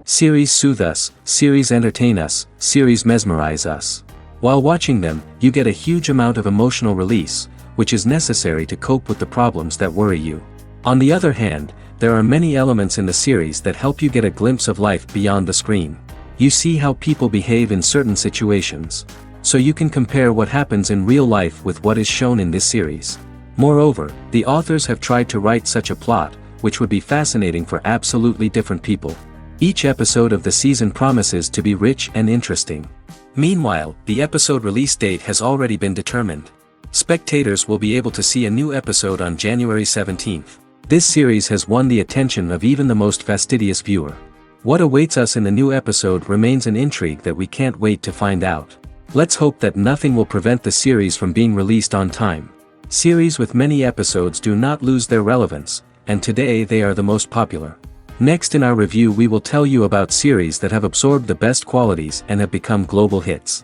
Series soothe us, series entertain us, series mesmerize us. While watching them, you get a huge amount of emotional release, which is necessary to cope with the problems that worry you. On the other hand, there are many elements in the series that help you get a glimpse of life beyond the screen. You see how people behave in certain situations, so you can compare what happens in real life with what is shown in this series. Moreover, the authors have tried to write such a plot, which would be fascinating for absolutely different people. Each episode of the season promises to be rich and interesting. Meanwhile, the episode release date has already been determined. Spectators will be able to see a new episode on January 17th. This series has won the attention of even the most fastidious viewer. What awaits us in the new episode remains an intrigue that we can't wait to find out. Let's hope that nothing will prevent the series from being released on time. Series with many episodes do not lose their relevance, and today they are the most popular. Next in our review we will tell you about series that have absorbed the best qualities and have become global hits.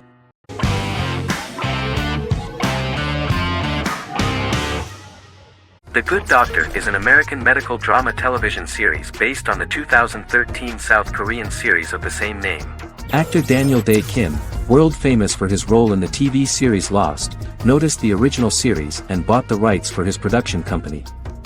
The Good Doctor is an American medical drama television series based on the 2013 South Korean series of the same name. Actor Daniel Dae Kim, world famous for his role in the TV series Lost, noticed the original series and bought the rights for his production company.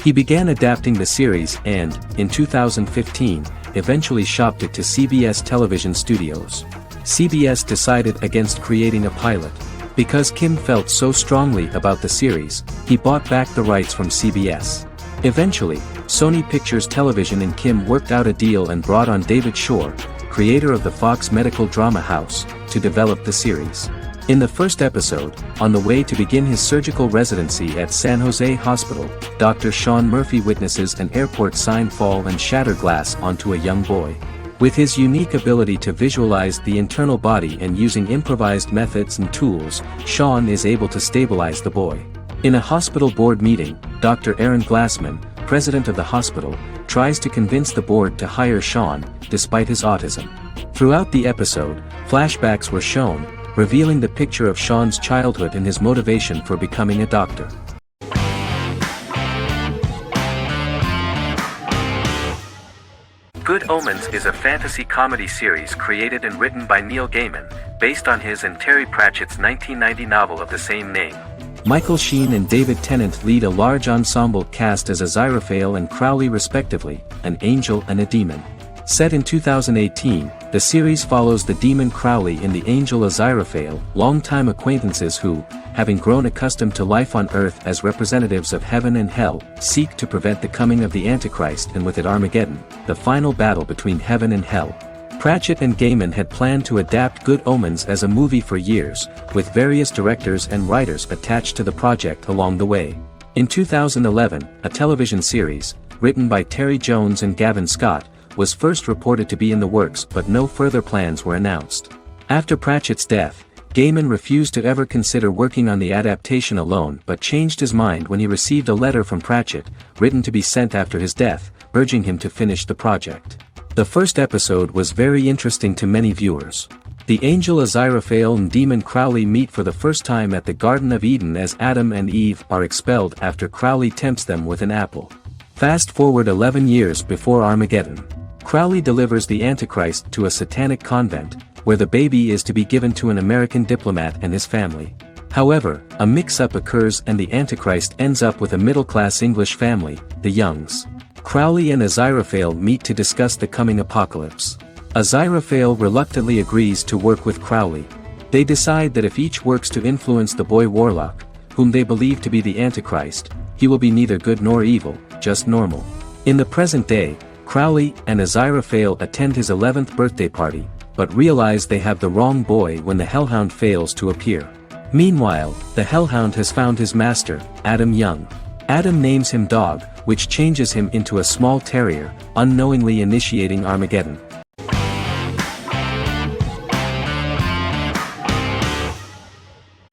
He began adapting the series and, in 2015, eventually shopped it to CBS Television Studios. CBS decided against creating a pilot. Because Kim felt so strongly about the series, he bought back the rights from CBS. Eventually, Sony Pictures Television and Kim worked out a deal and brought on David Shore, creator of the Fox medical drama house, to develop the series. In the first episode, on the way to begin his surgical residency at San Jose Hospital, Dr. Sean Murphy witnesses an airport sign fall and shatter glass onto a young boy. With his unique ability to visualize the internal body and using improvised methods and tools, Sean is able to stabilize the boy. In a hospital board meeting, Dr. Aaron Glassman, president of the hospital, tries to convince the board to hire Sean, despite his autism. Throughout the episode, flashbacks were shown, revealing the picture of Sean's childhood and his motivation for becoming a doctor. Good Omens is a fantasy comedy series created and written by Neil Gaiman, based on his and Terry Pratchett's 1990 novel of the same name. Michael Sheen and David Tennant lead a large ensemble cast as Aziraphale and Crowley respectively, an angel and a demon. Set in 2018, the series follows the demon Crowley and the angel Aziraphale, longtime acquaintances who, having grown accustomed to life on Earth as representatives of heaven and hell, seek to prevent the coming of the Antichrist and with it Armageddon, the final battle between heaven and hell. Pratchett and Gaiman had planned to adapt Good Omens as a movie for years, with various directors and writers attached to the project along the way. In 2011, a television series, written by Terry Jones and Gavin Scott, was first reported to be in the works but no further plans were announced. After Pratchett's death, Gaiman refused to ever consider working on the adaptation alone but changed his mind when he received a letter from Pratchett, written to be sent after his death, urging him to finish the project. The first episode was very interesting to many viewers. The angel Aziraphale and demon Crowley meet for the first time at the Garden of Eden as Adam and Eve are expelled after Crowley tempts them with an apple. Fast forward 11 years before Armageddon. Crowley delivers the Antichrist to a satanic convent, where the baby is to be given to an American diplomat and his family. However, a mix-up occurs and the Antichrist ends up with a middle-class English family, the Youngs. Crowley and Aziraphale meet to discuss the coming apocalypse. Aziraphale reluctantly agrees to work with Crowley. They decide that if each works to influence the boy Warlock, whom they believe to be the Antichrist, he will be neither good nor evil, just normal. In the present day, Crowley and Aziraphale attend his 11th birthday party, but realize they have the wrong boy when the Hellhound fails to appear. Meanwhile, the Hellhound has found his master, Adam Young. Adam names him Dog, which changes him into a small terrier, unknowingly initiating Armageddon.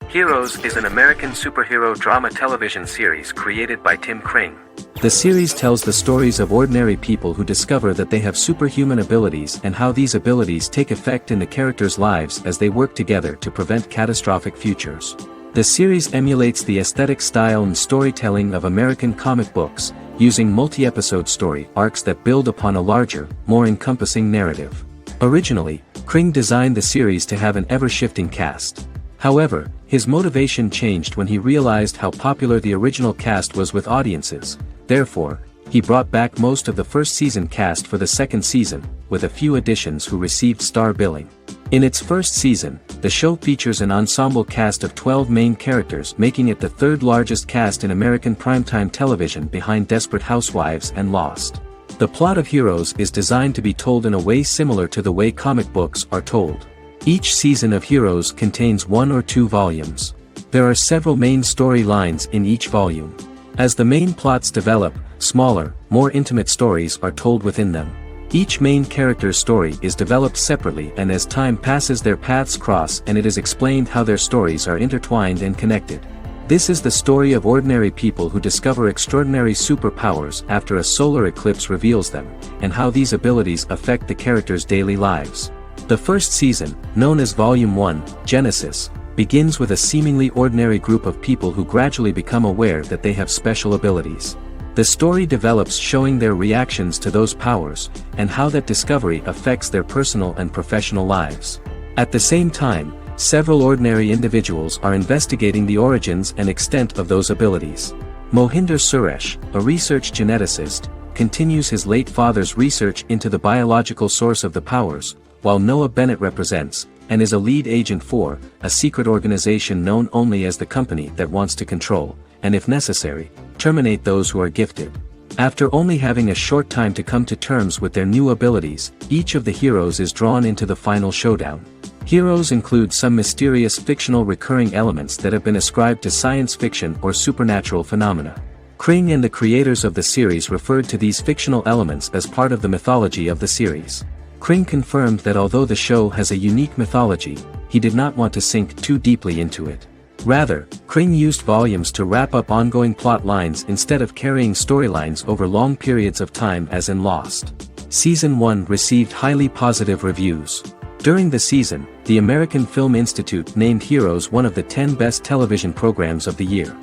Heroes is an American superhero drama television series created by Tim Kring. The series tells the stories of ordinary people who discover that they have superhuman abilities and how these abilities take effect in the characters' lives as they work together to prevent catastrophic futures. The series emulates the aesthetic style and storytelling of American comic books, using multi-episode story arcs that build upon a larger, more encompassing narrative. Originally, Kring designed the series to have an ever-shifting cast. However, his motivation changed when he realized how popular the original cast was with audiences. Therefore, he brought back most of the first season cast for the second season, with a few additions who received star billing. In its first season, the show features an ensemble cast of 12 main characters, making it the third largest cast in American primetime television behind Desperate Housewives and Lost. The plot of Heroes is designed to be told in a way similar to the way comic books are told. Each season of Heroes contains 1 or 2 volumes. There are several main storylines in each volume. As the main plots develop, smaller, more intimate stories are told within them. Each main character's story is developed separately, and as time passes their paths cross and it is explained how their stories are intertwined and connected. This is the story of ordinary people who discover extraordinary superpowers after a solar eclipse reveals them, and how these abilities affect the characters' daily lives. The first season, known as Volume 1, Genesis, begins with a seemingly ordinary group of people who gradually become aware that they have special abilities. The story develops showing their reactions to those powers, and how that discovery affects their personal and professional lives. At the same time, several ordinary individuals are investigating the origins and extent of those abilities. Mohinder Suresh, a research geneticist, continues his late father's research into the biological source of the powers, while Noah Bennett represents, and is a lead agent for, a secret organization known only as the company that wants to control, and if necessary, terminate those who are gifted. After only having a short time to come to terms with their new abilities, each of the heroes is drawn into the final showdown. Heroes include some mysterious fictional recurring elements that have been ascribed to science fiction or supernatural phenomena. Kring and the creators of the series referred to these fictional elements as part of the mythology of the series. Kring confirmed that although the show has a unique mythology, he did not want to sink too deeply into it. Rather, Kring used volumes to wrap up ongoing plot lines instead of carrying storylines over long periods of time as in Lost. Season 1 received highly positive reviews. During the season, the American Film Institute named Heroes one of the 10 best television programs of the year.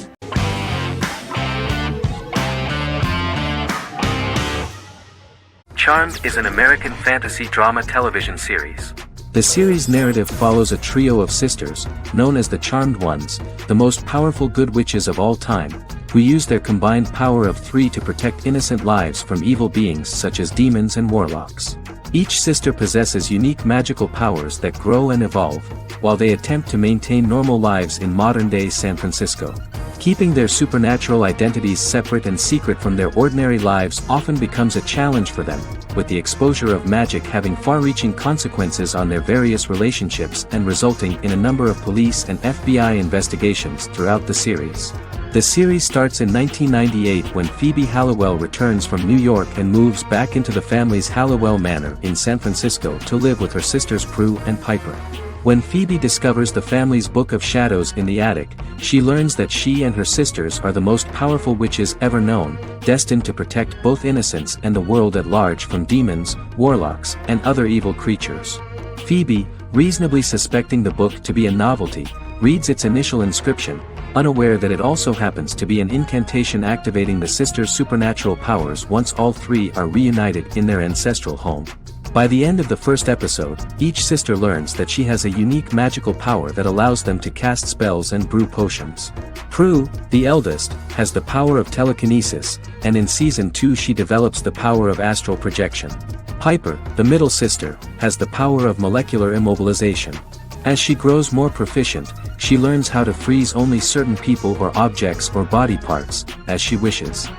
Charmed is an American fantasy drama television series. The series' narrative follows a trio of sisters, known as the Charmed Ones, the most powerful good witches of all time, who use their combined power of 3 to protect innocent lives from evil beings such as demons and warlocks. Each sister possesses unique magical powers that grow and evolve, while they attempt to maintain normal lives in modern-day San Francisco. Keeping their supernatural identities separate and secret from their ordinary lives often becomes a challenge for them, with the exposure of magic having far-reaching consequences on their various relationships and resulting in a number of police and FBI investigations throughout the series. The series starts in 1998 when Phoebe Halliwell returns from New York and moves back into the family's Halliwell Manor in San Francisco to live with her sisters Prue and Piper. When Phoebe discovers the family's Book of Shadows in the attic, she learns that she and her sisters are the most powerful witches ever known, destined to protect both innocents and the world at large from demons, warlocks, and other evil creatures. Phoebe, reasonably suspecting the book to be a novelty, reads its initial inscription, unaware that it also happens to be an incantation activating the sisters' supernatural powers once all 3 are reunited in their ancestral home. By the end of the first episode, each sister learns that she has a unique magical power that allows them to cast spells and brew potions. Prue, the eldest, has the power of telekinesis, and in Season 2 she develops the power of astral projection. Piper, the middle sister, has the power of molecular immobilization. As she grows more proficient, she learns how to freeze only certain people or objects or body parts, as she wishes.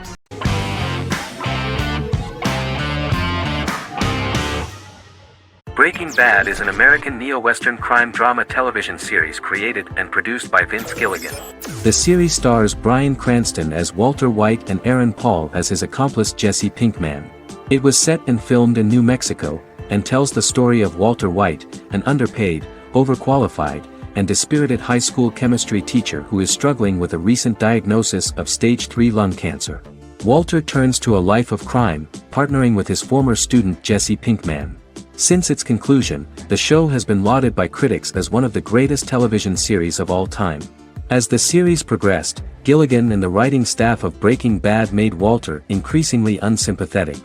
Breaking Bad is an American neo-Western crime drama television series created and produced by Vince Gilligan. The series stars Bryan Cranston as Walter White and Aaron Paul as his accomplice Jesse Pinkman. It was set and filmed in New Mexico, and tells the story of Walter White, an underpaid, overqualified, and dispirited high school chemistry teacher who is struggling with a recent diagnosis of stage 3 lung cancer. Walter turns to a life of crime, partnering with his former student Jesse Pinkman. Since its conclusion, the show has been lauded by critics as one of the greatest television series of all time. As the series progressed, Gilligan and the writing staff of Breaking Bad made Walter increasingly unsympathetic.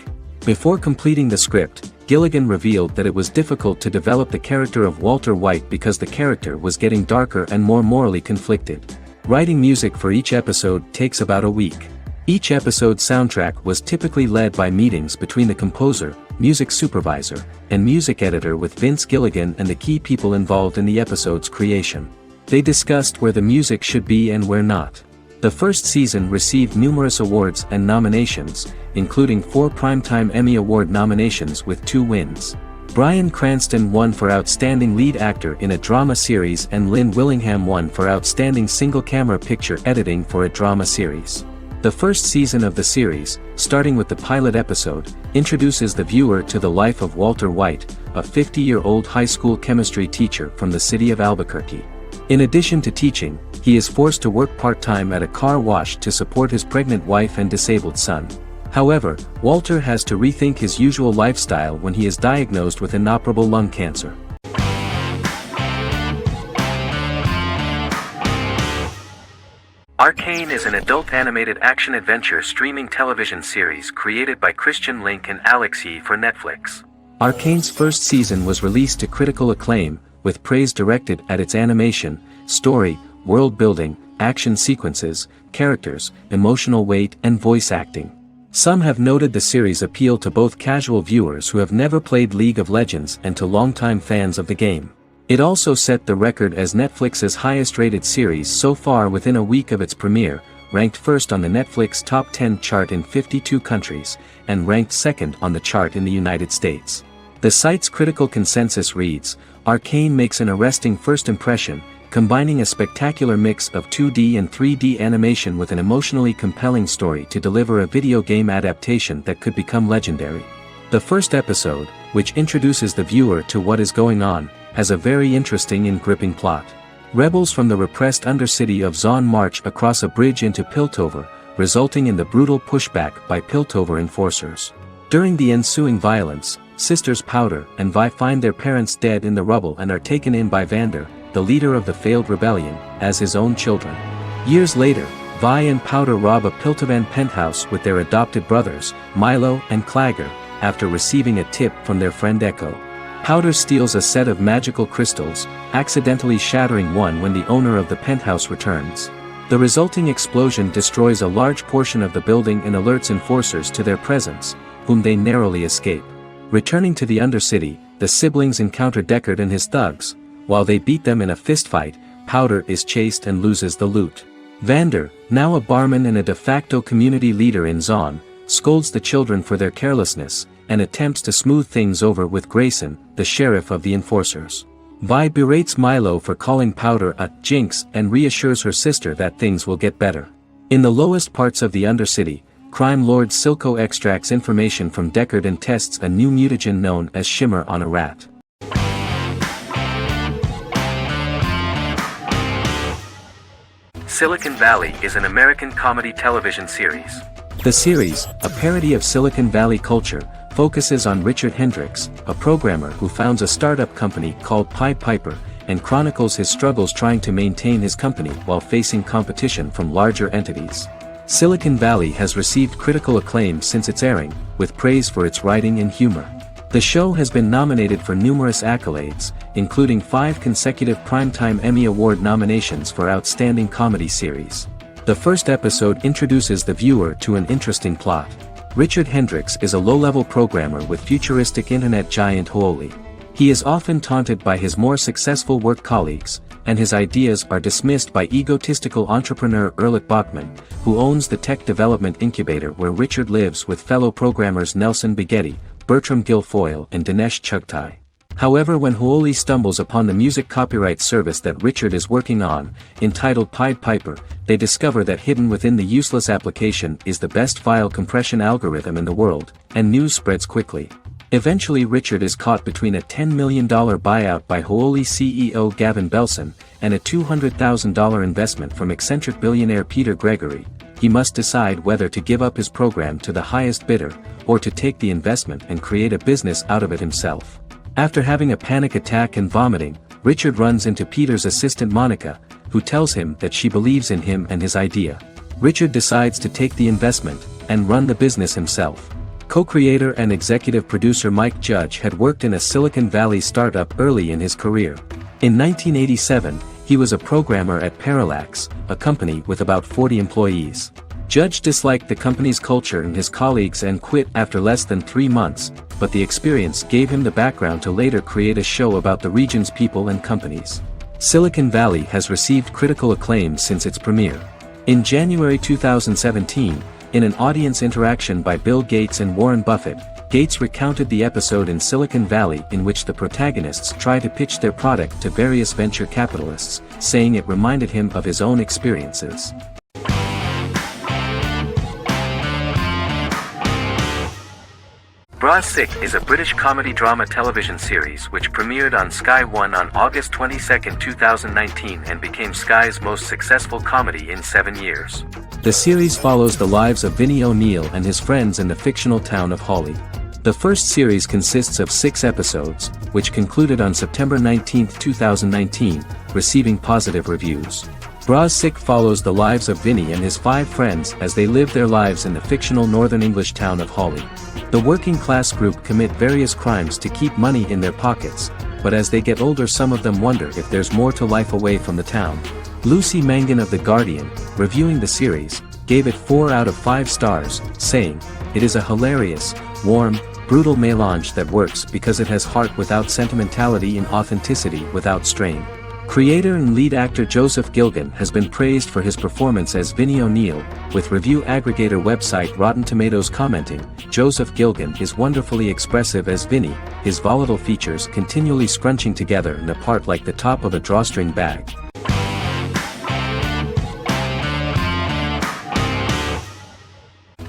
Before completing the script, Gilligan revealed that it was difficult to develop the character of Walter White because the character was getting darker and more morally conflicted. Writing music for each episode takes about a week. Each episode's soundtrack was typically led by meetings between the composer, music supervisor, and music editor with Vince Gilligan and the key people involved in the episode's creation. They discussed where the music should be and where not. The first season received numerous awards and nominations, including 4 Primetime Emmy Award nominations with 2 wins. Bryan Cranston won for Outstanding Lead Actor in a Drama Series and Lynn Willingham won for Outstanding Single-Camera Picture Editing for a Drama Series. The first season of the series, starting with the pilot episode, introduces the viewer to the life of Walter White, a 50-year-old high school chemistry teacher from the city of Albuquerque. In addition to teaching, he is forced to work part-time at a car wash to support his pregnant wife and disabled son. However, Walter has to rethink his usual lifestyle when he is diagnosed with inoperable lung cancer. Arcane is an adult animated action-adventure streaming television series created by Christian Link and Alex Yee for Netflix. Arcane's first season was released to critical acclaim, with praise directed at its animation, story, world-building, action sequences, characters, emotional weight and voice acting. Some have noted the series' appeal to both casual viewers who have never played League of Legends and to longtime fans of the game. It also set the record as Netflix's highest-rated series so far within a week of its premiere, ranked first on the Netflix Top 10 chart in 52 countries, and ranked second on the chart in the United States. The site's critical consensus reads, "Arcane makes an arresting first impression, combining a spectacular mix of 2D and 3D animation with an emotionally compelling story to deliver a video game adaptation that could become legendary." The first episode, which introduces the viewer to what is going on, has a very interesting and gripping plot. Rebels from the repressed undercity of Zon march across a bridge into Piltover, resulting in the brutal pushback by Piltover enforcers. During the ensuing violence, sisters Powder and Vi find their parents dead in the rubble and are taken in by Vander, the leader of the failed rebellion, as his own children. Years later, Vi and Powder rob a Piltovan penthouse with their adopted brothers, Milo and Clagger, after receiving a tip from their friend Echo. Powder steals a set of magical crystals, accidentally shattering one when the owner of the penthouse returns. The resulting explosion destroys a large portion of the building and alerts enforcers to their presence, whom they narrowly escape. Returning to the Undercity, the siblings encounter Deckard and his thugs. While they beat them in a fistfight, Powder is chased and loses the loot. Vander, now a barman and a de facto community leader in Zon, scolds the children for their carelessness, and attempts to smooth things over with Grayson, the sheriff of the enforcers. Vi berates Milo for calling Powder a jinx and reassures her sister that things will get better. In the lowest parts of the Undercity, crime lord Silco extracts information from Deckard and tests a new mutagen known as Shimmer on a rat. Silicon Valley is an American comedy television series. The series, a parody of Silicon Valley culture, focuses on Richard Hendricks, a programmer who founds a startup company called Pied Piper, and chronicles his struggles trying to maintain his company while facing competition from larger entities. Silicon Valley has received critical acclaim since its airing, with praise for its writing and humor. The show has been nominated for numerous accolades, including 5 consecutive Primetime Emmy Award nominations for Outstanding Comedy Series. The first episode introduces the viewer to an interesting plot. Richard Hendricks is a low-level programmer with futuristic internet giant Huoli. He is often taunted by his more successful work colleagues, and his ideas are dismissed by egotistical entrepreneur Erlich Bachman, who owns the tech development incubator where Richard lives with fellow programmers Nelson Bigetti, Bertram Guilfoyle and Dinesh Chugtai. However, when Huoli stumbles upon the music copyright service that Richard is working on, entitled Pied Piper, they discover that hidden within the useless application is the best file compression algorithm in the world, and news spreads quickly. Eventually Richard is caught between a $10 million buyout by Huoli CEO Gavin Belson, and a $200,000 investment from eccentric billionaire Peter Gregory. He must decide whether to give up his program to the highest bidder, or to take the investment and create a business out of it himself. After having a panic attack and vomiting, Richard runs into Peter's assistant Monica, who tells him that she believes in him and his idea. Richard decides to take the investment, and run the business himself. Co-creator and executive producer Mike Judge had worked in a Silicon Valley startup early in his career. In 1987, he was a programmer at Parallax, a company with about 40 employees. Judge disliked the company's culture and his colleagues and quit after less than 3 months, but the experience gave him the background to later create a show about the region's people and companies. Silicon Valley has received critical acclaim since its premiere. In January 2017, in an audience interaction by Bill Gates and Warren Buffett, Gates recounted the episode in Silicon Valley in which the protagonists try to pitch their product to various venture capitalists, saying it reminded him of his own experiences. Bra Sick is a British comedy drama television series which premiered on Sky One on August 22, 2019 and became Sky's most successful comedy in 7 years. The series follows the lives of Vinnie O'Neill and his friends in the fictional town of Hawley. The first series consists of 6 episodes, which concluded on September 19, 2019, receiving positive reviews. Bra Sick follows the lives of Vinnie and his 5 friends as they live their lives in the fictional Northern English town of Hawley. The working class group commit various crimes to keep money in their pockets, but as they get older some of them wonder if there's more to life away from the town. Lucy Mangan of The Guardian, reviewing the series, gave it 4 out of 5 stars, saying, "It is a hilarious, warm, brutal melange that works because it has heart without sentimentality and authenticity without strain." Creator and lead actor Joseph Gilgun has been praised for his performance as Vinnie O'Neill, with review aggregator website Rotten Tomatoes commenting, "Joseph Gilgun is wonderfully expressive as Vinnie, his volatile features continually scrunching together and apart like the top of a drawstring bag."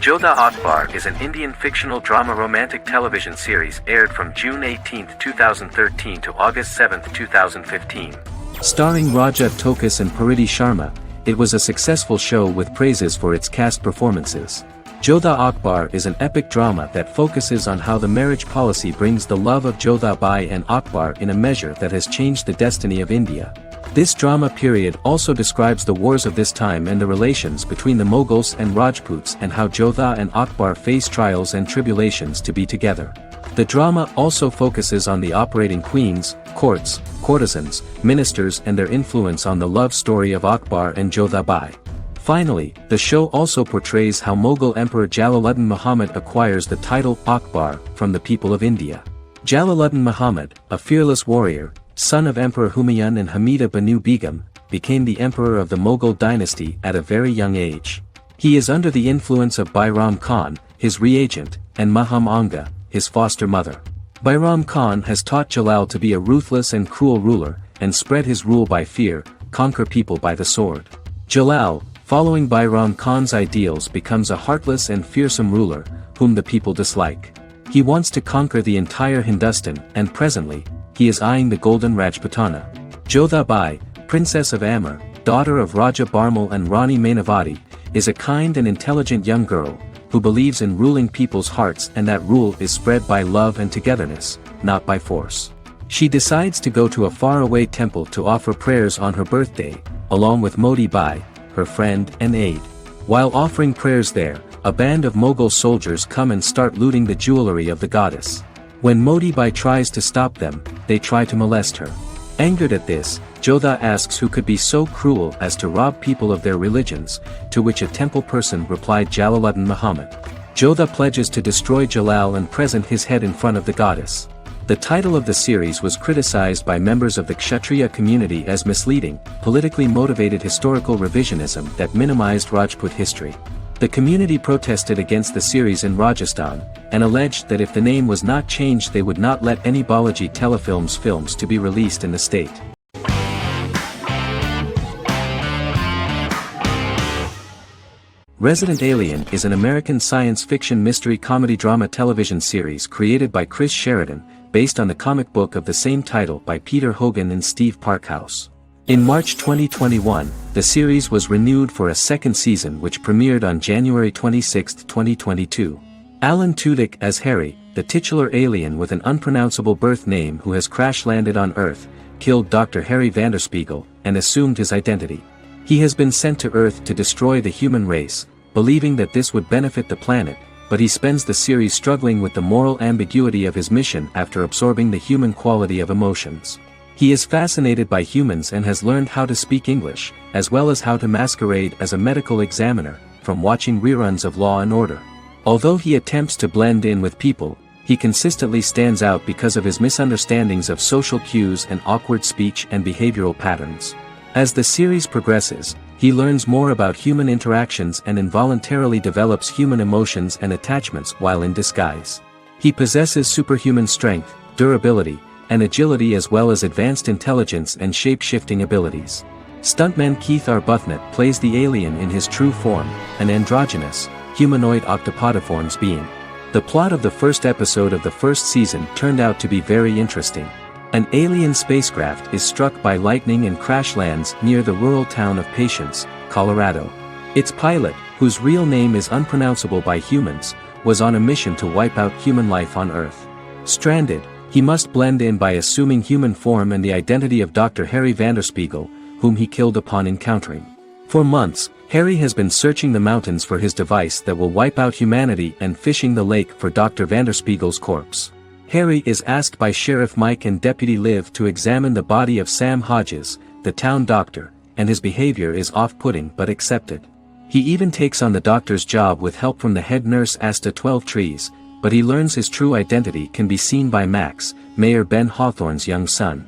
Jodha Akbar is an Indian fictional drama romantic television series aired from June 18, 2013 to August 7, 2015. Starring Raja Tokas and Pariti Sharma, it was a successful show with praises for its cast performances. Jodha Akbar is an epic drama that focuses on how the marriage policy brings the love of Jodha Bai and Akbar in a measure that has changed the destiny of India. This drama period also describes the wars of this time and the relations between the Mughals and Rajputs and how Jodha and Akbar face trials and tribulations to be together. The drama also focuses on the operating queens, courts, courtesans, ministers and their influence on the love story of Akbar and Jodha Bai. Finally, the show also portrays how Mughal Emperor Jalaluddin Muhammad acquires the title Akbar from the people of India. Jalaluddin Muhammad, a fearless warrior, son of Emperor Humayun and Hamida Banu Begum, became the emperor of the Mughal dynasty at a very young age. He is under the influence of Bairam Khan, his reagent, and Maham Anga, his foster mother. Bairam Khan has taught Jalal to be a ruthless and cruel ruler, and spread his rule by fear, conquer people by the sword. Jalal, following Bairam Khan's ideals, becomes a heartless and fearsome ruler, whom the people dislike. He wants to conquer the entire Hindustan, and presently, he is eyeing the Golden Rajputana. Jodha Bai, Princess of Amber, daughter of Raja Barmal and Rani Mainavati, is a kind and intelligent young girl, who believes in ruling people's hearts and that rule is spread by love and togetherness, not by force. She decides to go to a faraway temple to offer prayers on her birthday, along with Modi Bai, her friend and aide. While offering prayers there, a band of Mughal soldiers come and start looting the jewelry of the goddess. When Modi Bai tries to stop them, they try to molest her. Angered at this, Jodha asks who could be so cruel as to rob people of their religions, to which a temple person replied Jalaluddin Muhammad. Jodha pledges to destroy Jalal and present his head in front of the goddess. The title of the series was criticized by members of the Kshatriya community as misleading, politically motivated historical revisionism that minimized Rajput history. The community protested against the series in Rajasthan, and alleged that if the name was not changed they would not let any Balaji Telefilms films to be released in the state. Resident Alien is an American science fiction mystery comedy drama television series created by Chris Sheridan, based on the comic book of the same title by Peter Hogan and Steve Parkhouse. In March 2021, the series was renewed for a second season which premiered on January 26, 2022. Alan Tudyk as Harry, the titular alien with an unpronounceable birth name who has crash-landed on Earth, killed Dr. Harry Vanderspiegel, and assumed his identity. He has been sent to Earth to destroy the human race, believing that this would benefit the planet, but he spends the series struggling with the moral ambiguity of his mission after absorbing the human quality of emotions. He is fascinated by humans and has learned how to speak English, as well as how to masquerade as a medical examiner, from watching reruns of Law and Order. Although he attempts to blend in with people, he consistently stands out because of his misunderstandings of social cues and awkward speech and behavioral patterns. As the series progresses, he learns more about human interactions and involuntarily develops human emotions and attachments while in disguise. He possesses superhuman strength, durability, and agility as well as advanced intelligence and shape-shifting abilities. Stuntman Keith Arbuthnot plays the alien in his true form, an androgynous, humanoid octopodiforms being. The plot of the first episode of the first season turned out to be very interesting. An alien spacecraft is struck by lightning and crash lands near the rural town of Patience, Colorado. Its pilot, whose real name is unpronounceable by humans, was on a mission to wipe out human life on Earth. Stranded, he must blend in by assuming human form and the identity of Dr. Harry Vanderspiegel, whom he killed upon encountering. For months, Harry has been searching the mountains for his device that will wipe out humanity and fishing the lake for Dr. Vanderspiegel's corpse. Harry is asked by Sheriff Mike and Deputy Liv to examine the body of Sam Hodges, the town doctor, and his behavior is off-putting but accepted. He even takes on the doctor's job with help from the head nurse Asta 12 Trees, but he learns his true identity can be seen by Max, Mayor Ben Hawthorne's young son.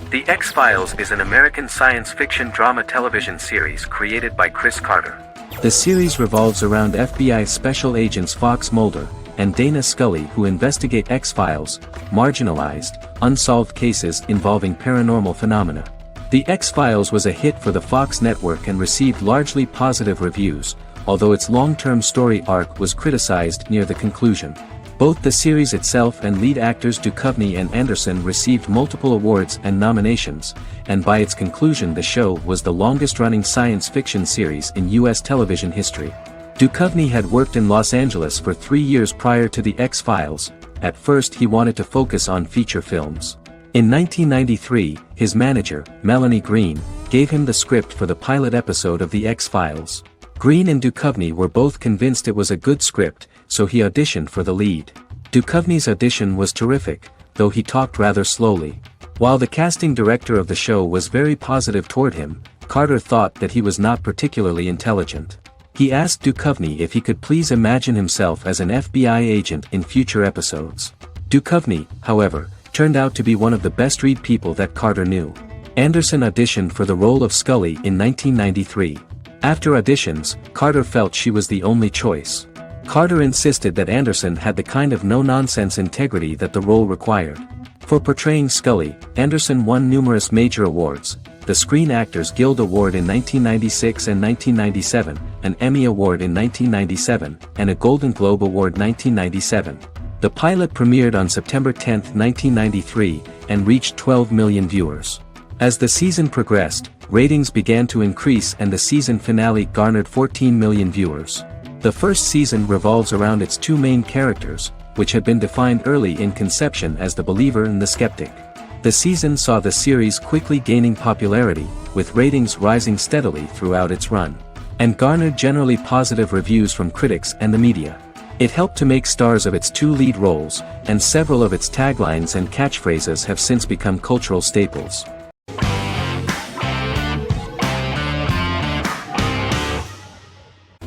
The X-Files is an American science fiction drama television series created by Chris Carter. The series revolves around FBI Special Agents Fox Mulder and Dana Scully who investigate X-Files, marginalized, unsolved cases involving paranormal phenomena. The X-Files was a hit for the Fox network and received largely positive reviews, although its long-term story arc was criticized near the conclusion. Both the series itself and lead actors Duchovny and Anderson received multiple awards and nominations, and by its conclusion the show was the longest-running science fiction series in U.S. television history. Duchovny had worked in Los Angeles for 3 years prior to The X-Files. At first he wanted to focus on feature films. In 1993, his manager, Melanie Green, gave him the script for the pilot episode of The X-Files. Green and Duchovny were both convinced it was a good script, so he auditioned for the lead. Duchovny's audition was terrific, though he talked rather slowly. While the casting director of the show was very positive toward him, Carter thought that he was not particularly intelligent. He asked Duchovny if he could please imagine himself as an FBI agent in future episodes. Duchovny, however, turned out to be one of the best-read people that Carter knew. Anderson auditioned for the role of Scully in 1993. After auditions, Carter felt she was the only choice. Carter insisted that Anderson had the kind of no-nonsense integrity that the role required. For portraying Scully, Anderson won numerous major awards, the Screen Actors Guild Award in 1996 and 1997, an Emmy Award in 1997, and a Golden Globe Award 1997. The pilot premiered on September 10, 1993, and reached 12 million viewers. As the season progressed, ratings began to increase and the season finale garnered 14 million viewers. The first season revolves around its two main characters, which had been defined early in conception as the believer and the skeptic. The season saw the series quickly gaining popularity, with ratings rising steadily throughout its run, and garnered generally positive reviews from critics and the media. It helped to make stars of its two lead roles, and several of its taglines and catchphrases have since become cultural staples.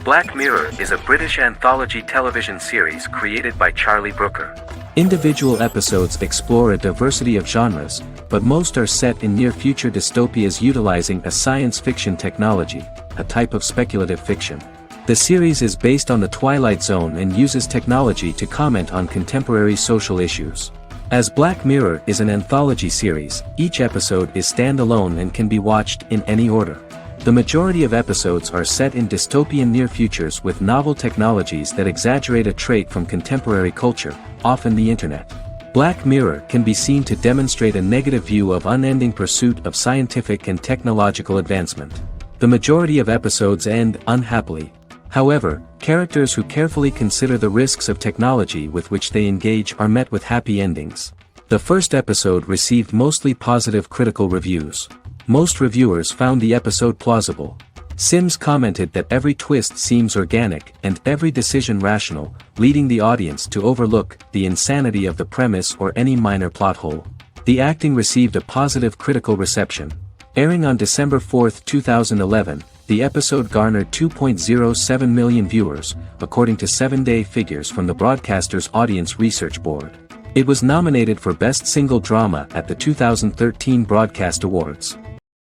Black Mirror is a British anthology television series created by Charlie Brooker. Individual episodes explore a diversity of genres, but most are set in near-future dystopias utilizing a science fiction technology, a type of speculative fiction. The series is based on the Twilight Zone and uses technology to comment on contemporary social issues. As Black Mirror is an anthology series, each episode is standalone and can be watched in any order. The majority of episodes are set in dystopian near futures with novel technologies that exaggerate a trait from contemporary culture, often the internet. Black Mirror can be seen to demonstrate a negative view of unending pursuit of scientific and technological advancement. The majority of episodes end unhappily. However, characters who carefully consider the risks of technology with which they engage are met with happy endings. The first episode received mostly positive critical reviews. Most reviewers found the episode plausible. Sims commented that every twist seems organic and every decision rational, leading the audience to overlook the insanity of the premise or any minor plot hole. The acting received a positive critical reception. Airing on December 4, 2011, the episode garnered 2.07 million viewers, according to 7-day figures from the broadcaster's Audience Research Board. It was nominated for Best Single Drama at the 2013 Broadcast Awards.